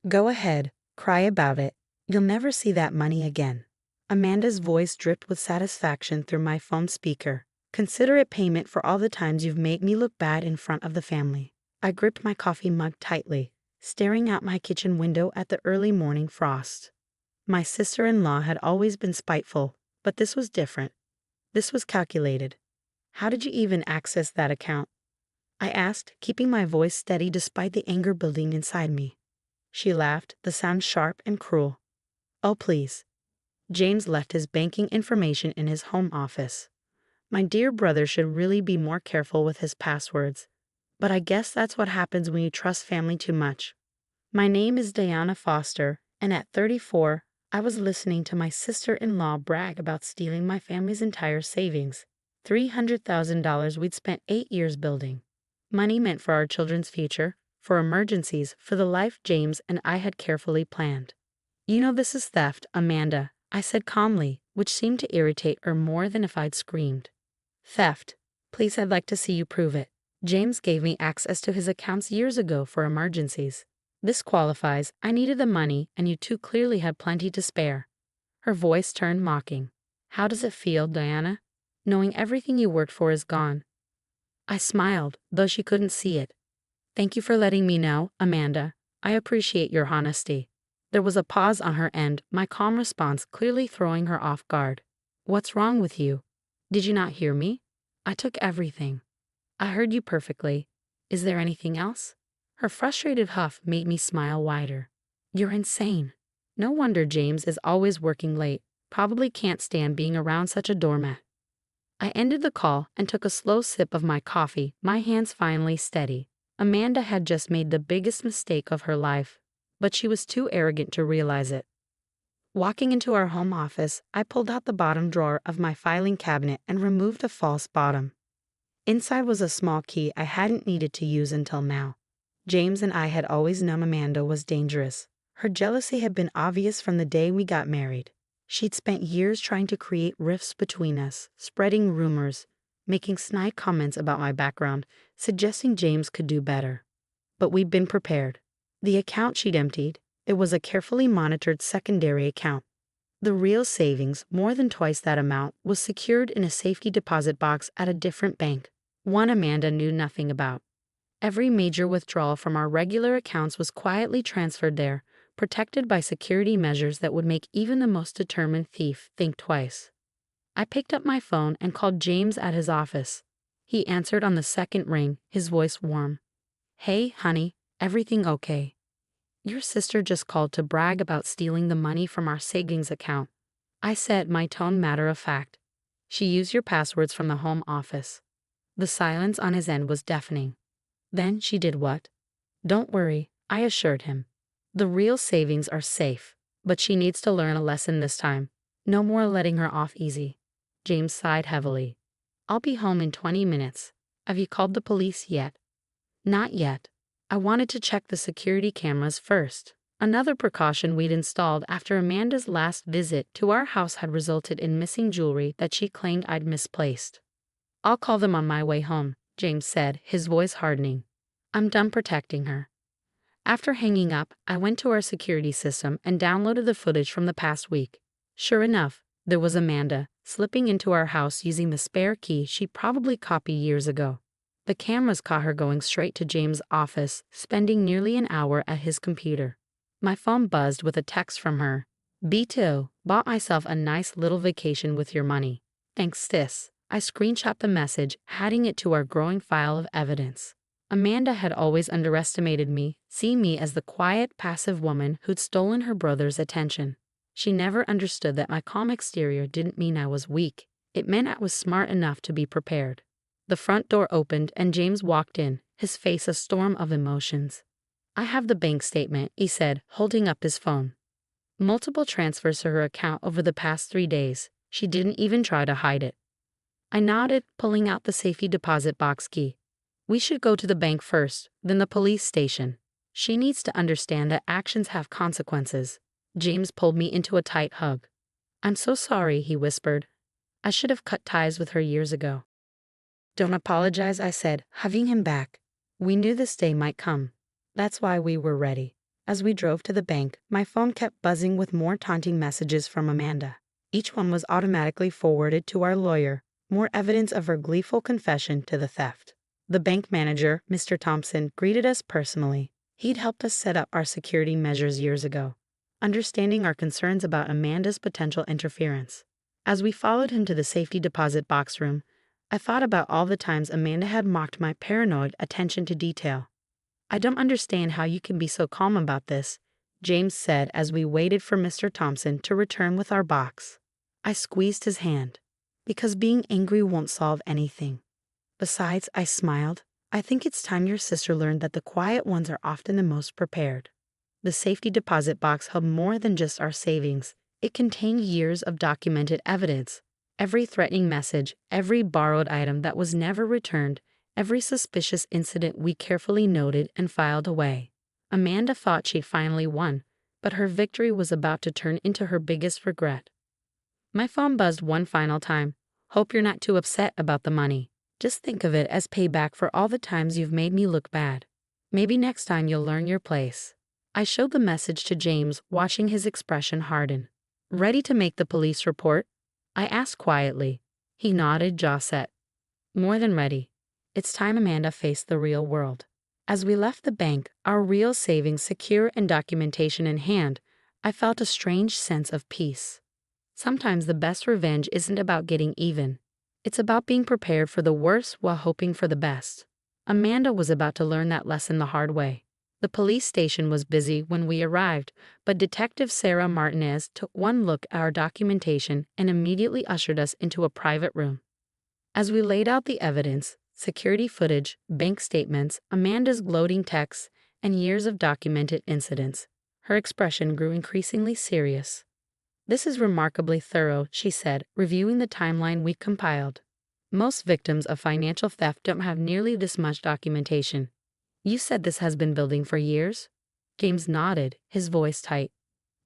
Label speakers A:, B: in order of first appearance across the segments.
A: Go ahead, cry about it. You'll never see that money again. Amanda's voice dripped with satisfaction through my phone speaker. Consider it payment for all the times you've made me look bad in front of the family. I gripped my coffee mug tightly, staring out my kitchen window at the early morning frost. My sister-in-law had always been spiteful, but this was different. This was calculated. How did you even access that account? I asked, keeping my voice steady despite the anger building inside me. She laughed, the sound sharp and cruel. Oh, please. James left his banking information in his home office. My dear brother should really be more careful with his passwords. But I guess that's what happens when you trust family too much. My name is Diana Foster, and at 34, I was listening to my sister-in-law brag about stealing my family's entire savings. $300,000 we'd spent 8 years building. Money meant for our children's future, for emergencies, for the life James and I had carefully planned. You know this is theft, Amanda, I said calmly, which seemed to irritate her more than if I'd screamed. Theft. Please, I'd like to see you prove it. James gave me access to his accounts years ago for emergencies. This qualifies. I needed the money, and you two clearly had plenty to spare. Her voice turned mocking. How does it feel, Diana, knowing everything you worked for is gone? I smiled, though she couldn't see it. Thank you for letting me know, Amanda. I appreciate your honesty. There was a pause on her end, my calm response clearly throwing her off guard. What's wrong with you? Did you not hear me? I took everything. I heard you perfectly. Is there anything else? Her frustrated huff made me smile wider. You're insane. No wonder James is always working late. Probably can't stand being around such a doormat. I ended the call and took a slow sip of my coffee, my hands finally steady. Amanda had just made the biggest mistake of her life, but she was too arrogant to realize it. Walking into our home office, I pulled out the bottom drawer of my filing cabinet and removed a false bottom. Inside was a small key I hadn't needed to use until now. James and I had always known Amanda was dangerous. Her jealousy had been obvious from the day we got married. She'd spent years trying to create rifts between us, spreading rumors, making snide comments about my background, suggesting James could do better. But we'd been prepared. The account she'd emptied, it was a carefully monitored secondary account. The real savings, more than twice that amount, was secured in a safety deposit box at a different bank, one Amanda knew nothing about. Every major withdrawal from our regular accounts was quietly transferred there, protected by security measures that would make even the most determined thief think twice. I picked up my phone and called James at his office. He answered on the second ring, his voice warm. Hey, honey, everything okay? Your sister just called to brag about stealing the money from our savings account. I said, my tone matter of fact. She used your passwords from the home office. The silence on his end was deafening. Then she did what? Don't worry, I assured him. The real savings are safe, but she needs to learn a lesson this time. No more letting her off easy. James sighed heavily. I'll be home in 20 minutes. Have you called the police yet? Not yet. I wanted to check the security cameras first. Another precaution we'd installed after Amanda's last visit to our house had resulted in missing jewelry that she claimed I'd misplaced. I'll call them on my way home, James said, his voice hardening. I'm done protecting her. After hanging up, I went to our security system and downloaded the footage from the past week. Sure enough, there was Amanda, slipping into our house using the spare key she probably copied years ago. The cameras caught her going straight to James' office, spending nearly an hour at his computer. My phone buzzed with a text from her. B2, bought myself a nice little vacation with your money. Thanks, sis. I screenshot the message, adding it to our growing file of evidence. Amanda had always underestimated me, seeing me as the quiet, passive woman who'd stolen her brother's attention. She never understood that my calm exterior didn't mean I was weak. It meant I was smart enough to be prepared. The front door opened and James walked in, his face a storm of emotions. I have the bank statement, he said, holding up his phone. Multiple transfers to her account over the past 3 days. She didn't even try to hide it. I nodded, pulling out the safety deposit box key. We should go to the bank first, then the police station. She needs to understand that actions have consequences. James pulled me into a tight hug. I'm so sorry, he whispered. I should have cut ties with her years ago. Don't apologize, I said, hugging him back. We knew this day might come. That's why we were ready. As we drove to the bank, my phone kept buzzing with more taunting messages from Amanda. Each one was automatically forwarded to our lawyer, more evidence of her gleeful confession to the theft. The bank manager, Mr. Thompson, greeted us personally. He'd helped us set up our security measures years ago, understanding our concerns about Amanda's potential interference. As we followed him to the safety deposit box room, I thought about all the times Amanda had mocked my paranoid attention to detail. "I don't understand how you can be so calm about this," James said as we waited for Mr. Thompson to return with our box. I squeezed his hand. "Because being angry won't solve anything. Besides," I smiled, "I think it's time your sister learned that the quiet ones are often the most prepared." The safety deposit box held more than just our savings. It contained years of documented evidence. Every threatening message, every borrowed item that was never returned, every suspicious incident we carefully noted and filed away. Amanda thought she'd finally won, but her victory was about to turn into her biggest regret. My phone buzzed one final time. "Hope you're not too upset about the money. Just think of it as payback for all the times you've made me look bad. Maybe next time you'll learn your place." I showed the message to James, watching his expression harden. "Ready to make the police report?" I asked quietly. He nodded, jaw set. "More than ready. It's time Amanda faced the real world." As we left the bank, our real savings secure and documentation in hand, I felt a strange sense of peace. Sometimes the best revenge isn't about getting even. It's about being prepared for the worst while hoping for the best. Amanda was about to learn that lesson the hard way. The police station was busy when we arrived, but Detective Sarah Martinez took one look at our documentation and immediately ushered us into a private room. As we laid out the evidence, security footage, bank statements, Amanda's gloating texts, and years of documented incidents, her expression grew increasingly serious. "This is remarkably thorough," she said, reviewing the timeline we compiled. "Most victims of financial theft don't have nearly this much documentation. You said this has been building for years?" James nodded, his voice tight.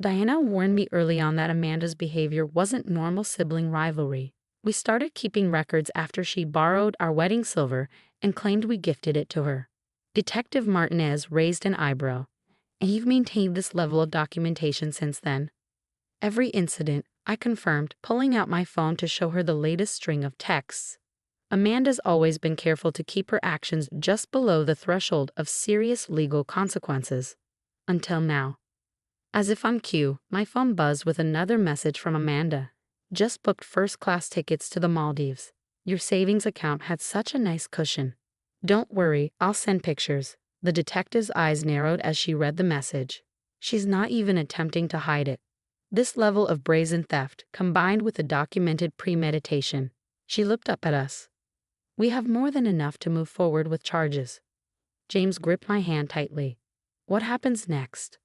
A: "Diana warned me early on that Amanda's behavior wasn't normal sibling rivalry. We started keeping records after she borrowed our wedding silver and claimed we gifted it to her." Detective Martinez raised an eyebrow. "And you've maintained this level of documentation since then?" "Every incident," I confirmed, pulling out my phone to show her the latest string of texts. Amanda's always been careful to keep her actions just below the threshold of serious legal consequences. Until now. As if on cue, my phone buzzed with another message from Amanda. "Just booked first-class tickets to the Maldives. Your savings account had such a nice cushion." "Don't worry, I'll send pictures." The detective's eyes narrowed as she read the message. She's not even attempting to hide it. This level of brazen theft, combined with the documented premeditation. She looked up at us. "We have more than enough to move forward with charges." James gripped my hand tightly. "What happens next?"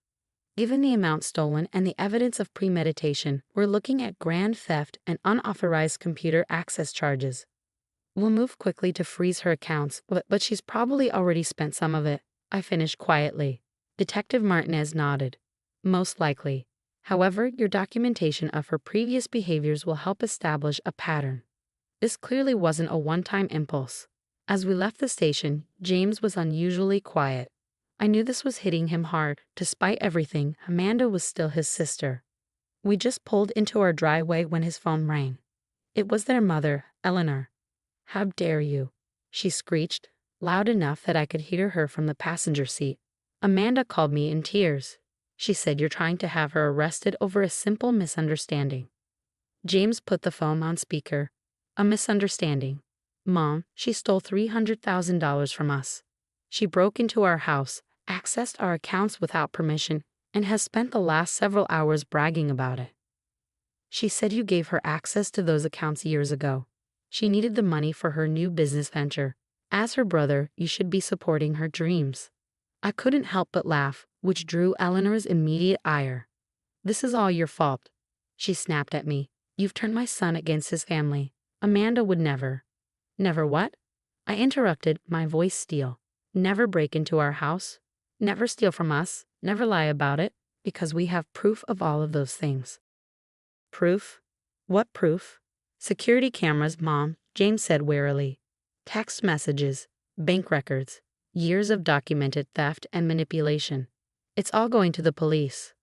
A: "Given the amount stolen and the evidence of premeditation, we're looking at grand theft and unauthorized computer access charges. We'll move quickly to freeze her accounts, but she's probably already spent some of it," I finished quietly. Detective Martinez nodded. "Most likely. However, your documentation of her previous behaviors will help establish a pattern." This clearly wasn't a one-time impulse. As we left the station, James was unusually quiet. I knew this was hitting him hard. Despite everything, Amanda was still his sister. We just pulled into our driveway when his phone rang. It was their mother, Eleanor. "How dare you?" she screeched, loud enough that I could hear her from the passenger seat. "Amanda called me in tears. She said you're trying to have her arrested over a simple misunderstanding." James put the phone on speaker. "A misunderstanding? Mom, she stole $300,000 from us. She broke into our house, accessed our accounts without permission, and has spent the last several hours bragging about it. She said you gave her access to those accounts years ago. She needed the money for her new business venture. As her brother, you should be supporting her dreams." I couldn't help but laugh, which drew Eleanor's immediate ire. "This is all your fault," she snapped at me. "You've turned my son against his family. Amanda would never." "Never what?" I interrupted, my voice steel. "Never break into our house. Never steal from us. Never lie about it. Because we have proof of all of those things." "Proof? What proof?" "Security cameras, Mom," James said warily. "Text messages, bank records, years of documented theft and manipulation. It's all going to the police.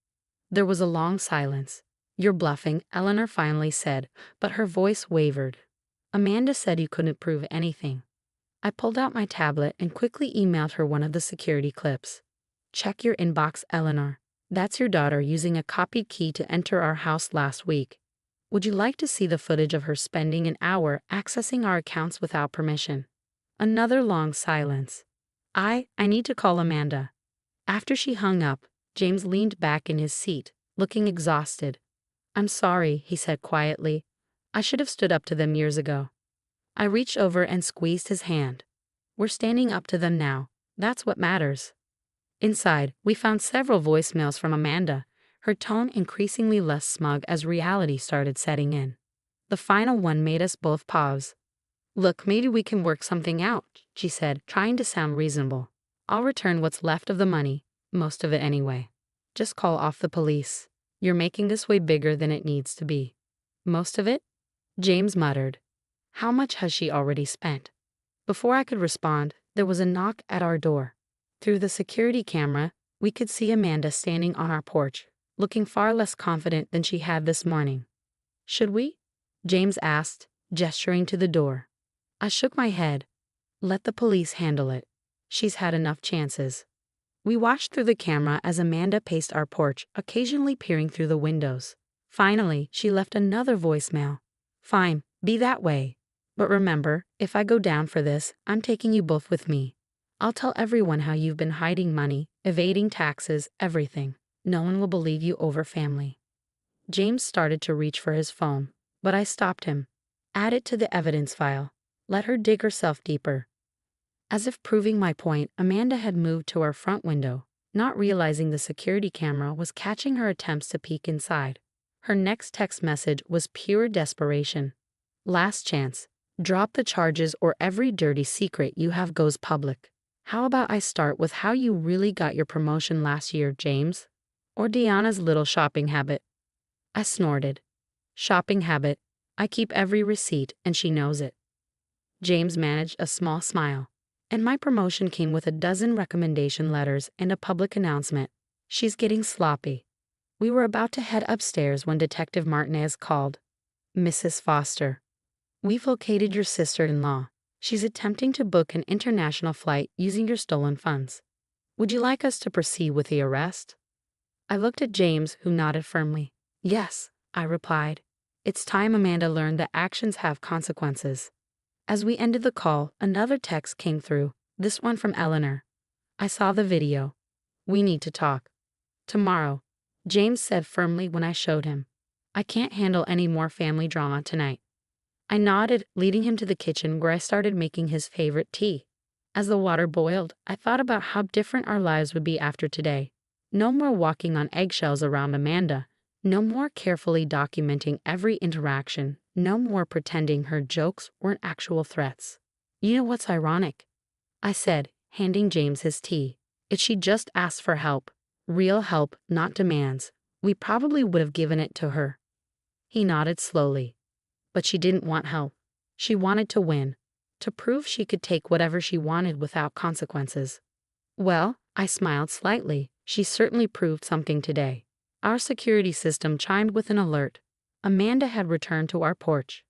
A: There was a long silence. You're bluffing, Eleanor finally said, but her voice wavered. Amanda said you couldn't prove anything. I pulled out my tablet and quickly emailed her one of the security clips. Check your inbox, Eleanor. That's your daughter using a copied key to enter our house last week. Would you like to see the footage of her spending an hour accessing our accounts without permission? Another long silence. I need to call Amanda. After she hung up, James leaned back in his seat, looking exhausted. I'm sorry, he said quietly. I should have stood up to them years ago. I reached over and squeezed his hand. We're standing up to them now. That's what matters. Inside, we found several voicemails from Amanda, her tone increasingly less smug as reality started setting in. The final one made us both pause. Look, maybe we can work something out, she said, trying to sound reasonable. I'll return what's left of the money, most of it anyway. Just call off the police. You're making this way bigger than it needs to be. Most of it? James muttered. How much has she already spent? Before I could respond, there was a knock at our door. Through the security camera, we could see Amanda standing on our porch, looking far less confident than she had this morning. Should we? James asked, gesturing to the door. I shook my head. Let the police handle it. She's had enough chances. We watched through the camera as Amanda paced our porch, occasionally peering through the windows. Finally, she left another voicemail. Fine, be that way. But remember, if I go down for this, I'm taking you both with me. I'll tell everyone how you've been hiding money, evading taxes, everything. No one will believe you over family. James started to reach for his phone, but I stopped him. Add it to the evidence file. Let her dig herself deeper. As if proving my point, Amanda had moved to our front window, not realizing the security camera was catching her attempts to peek inside. Her next text message was pure desperation. Last chance. Drop the charges or every dirty secret you have goes public. How about I start with how you really got your promotion last year, James? Or Deanna's little shopping habit? I snorted. Shopping habit. I keep every receipt and she knows it. James managed a small smile. And my promotion came with a dozen recommendation letters and a public announcement. She's getting sloppy. We were about to head upstairs when Detective Martinez called. Mrs. Foster. We've located your sister-in-law. She's attempting to book an international flight using your stolen funds. Would you like us to proceed with the arrest? I looked at James, who nodded firmly. Yes, I replied. It's time Amanda learned that actions have consequences. As we ended the call, another text came through, this one from Eleanor. I saw the video. We need to talk. Tomorrow, James said firmly when I showed him. I can't handle any more family drama tonight. I nodded, leading him to the kitchen where I started making his favorite tea. As the water boiled, I thought about how different our lives would be after today. No more walking on eggshells around Amanda. No more carefully documenting every interaction. No more pretending her jokes weren't actual threats. You know what's ironic? I said, handing James his tea. If she'd just asked for help, real help, not demands, we probably would have given it to her. He nodded slowly. But she didn't want help. She wanted to win, to prove she could take whatever she wanted without consequences. Well, I smiled slightly. She certainly proved something today. Our security system chimed with an alert. Amanda had returned to our porch.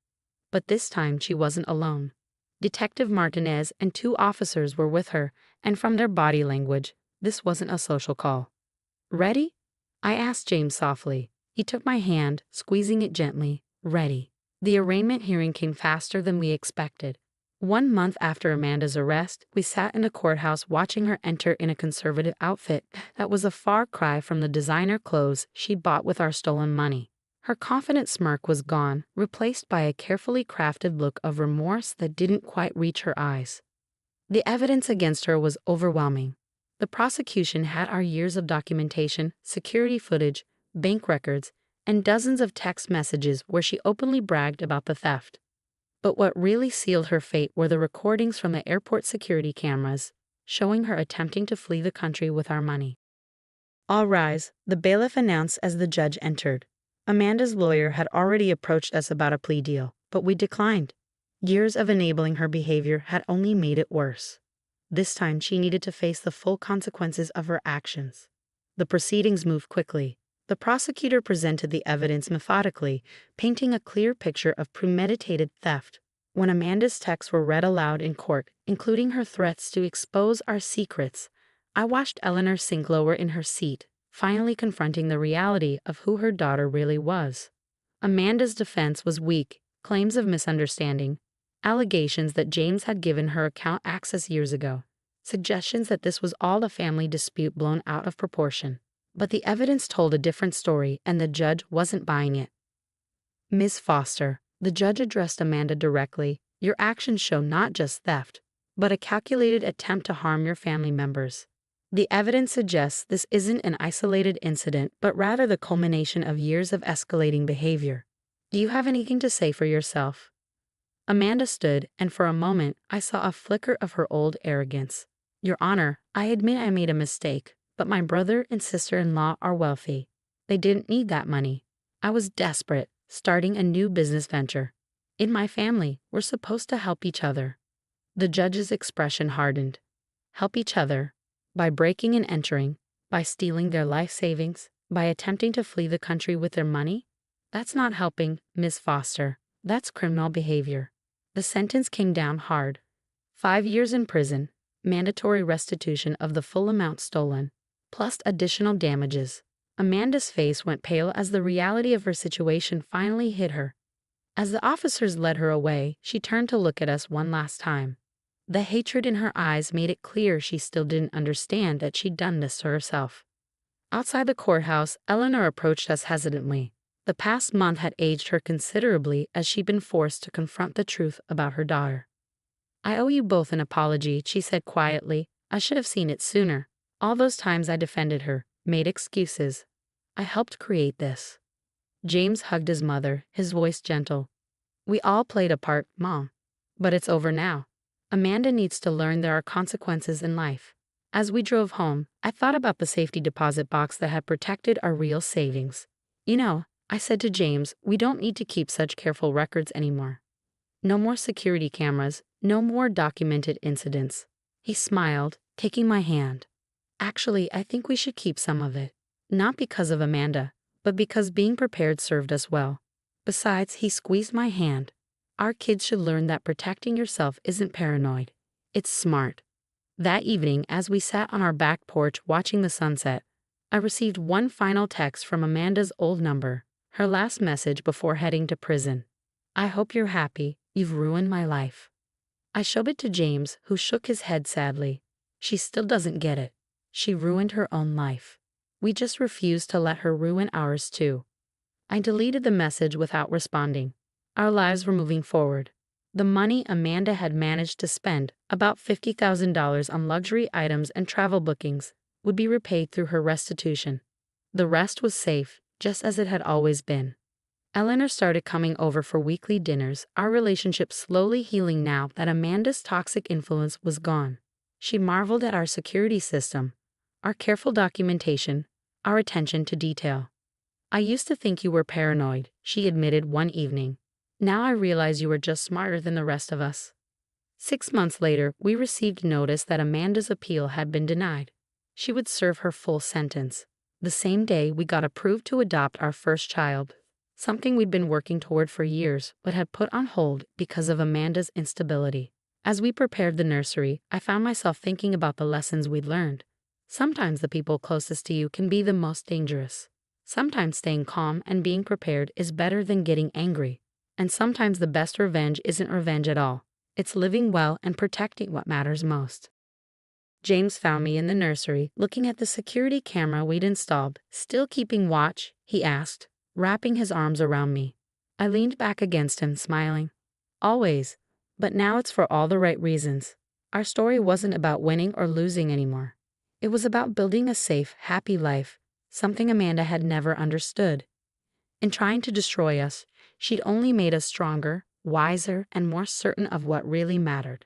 A: But this time she wasn't alone. Detective Martinez and 2 officers were with her, and from their body language, this wasn't a social call. Ready? I asked James softly. He took my hand, squeezing it gently. Ready. The arraignment hearing came faster than we expected. 1 month after Amanda's arrest, we sat in a courthouse watching her enter in a conservative outfit that was a far cry from the designer clothes she'd bought with our stolen money. Her confident smirk was gone, replaced by a carefully crafted look of remorse that didn't quite reach her eyes. The evidence against her was overwhelming. The prosecution had our years of documentation, security footage, bank records, and dozens of text messages where she openly bragged about the theft. But what really sealed her fate were the recordings from the airport security cameras, showing her attempting to flee the country with our money. All rise, the bailiff announced as the judge entered. Amanda's lawyer had already approached us about a plea deal, but we declined. Years of enabling her behavior had only made it worse. This time she needed to face the full consequences of her actions. The proceedings moved quickly. The prosecutor presented the evidence methodically, painting a clear picture of premeditated theft. When Amanda's texts were read aloud in court, including her threats to expose our secrets, I watched Eleanor sink lower in her seat, finally confronting the reality of who her daughter really was. Amanda's defense was weak, claims of misunderstanding, allegations that James had given her account access years ago, suggestions that this was all a family dispute blown out of proportion. But the evidence told a different story, and the judge wasn't buying it. "Miss Foster," the judge addressed Amanda directly, "your actions show not just theft, but a calculated attempt to harm your family members. The evidence suggests this isn't an isolated incident, but rather the culmination of years of escalating behavior. Do you have anything to say for yourself?" Amanda stood, and for a moment I saw a flicker of her old arrogance. "Your Honor, I admit I made a mistake, but my brother and sister-in-law are wealthy. They didn't need that money. I was desperate, starting a new business venture. In my family, we're supposed to help each other." The judge's expression hardened. Help each other? By breaking and entering? By stealing their life savings? By attempting to flee the country with their money? That's not helping, Miss Foster. That's criminal behavior. The sentence came down hard. 5 years in prison, mandatory restitution of the full amount stolen, plus additional damages. Amanda's face went pale as the reality of her situation finally hit her. As the officers led her away, she turned to look at us one last time. The hatred in her eyes made it clear she still didn't understand that she'd done this to herself. Outside the courthouse, Eleanor approached us hesitantly. The past month had aged her considerably as she'd been forced to confront the truth about her daughter. "I owe you both an apology," she said quietly. "I should have seen it sooner. All those times I defended her, made excuses. I helped create this." James hugged his mother, his voice gentle. "We all played a part, Mom. But it's over now. Amanda needs to learn there are consequences in life." As we drove home, I thought about the safety deposit box that had protected our real savings. "You know," I said to James, "we don't need to keep such careful records anymore. No more security cameras, no more documented incidents." He smiled, taking my hand. "Actually, I think we should keep some of it. Not because of Amanda, but because being prepared served us well. Besides," he squeezed my hand, "our kids should learn that protecting yourself isn't paranoid. It's smart." That evening, as we sat on our back porch watching the sunset, I received one final text from Amanda's old number, her last message before heading to prison. "I hope you're happy. You've ruined my life." I showed it to James, who shook his head sadly. "She still doesn't get it. She ruined her own life. We just refuse to let her ruin ours too." I deleted the message without responding. Our lives were moving forward. The money Amanda had managed to spend, about $50,000 on luxury items and travel bookings, would be repaid through her restitution. The rest was safe, just as it had always been. Eleanor started coming over for weekly dinners, our relationship slowly healing now that Amanda's toxic influence was gone. She marveled at our security system, our careful documentation, our attention to detail. "I used to think you were paranoid," she admitted one evening. "Now I realize you were just smarter than the rest of us." 6 months later, we received notice that Amanda's appeal had been denied. She would serve her full sentence. The same day, we got approved to adopt our first child, something we'd been working toward for years but had put on hold because of Amanda's instability. As we prepared the nursery, I found myself thinking about the lessons we'd learned. Sometimes the people closest to you can be the most dangerous. Sometimes staying calm and being prepared is better than getting angry. And sometimes the best revenge isn't revenge at all. It's living well and protecting what matters most. James found me in the nursery, looking at the security camera we'd installed. "Still keeping watch?" he asked, wrapping his arms around me. I leaned back against him, smiling. "Always. But now it's for all the right reasons." Our story wasn't about winning or losing anymore. It was about building a safe, happy life, something Amanda had never understood. In trying to destroy us, she'd only made us stronger, wiser, and more certain of what really mattered.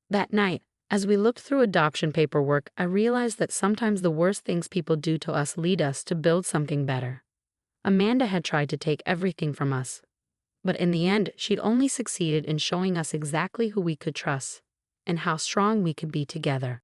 A: That night, as we looked through adoption paperwork, I realized that sometimes the worst things people do to us lead us to build something better. Amanda had tried to take everything from us, but in the end, she'd only succeeded in showing us exactly who we could trust and how strong we could be together.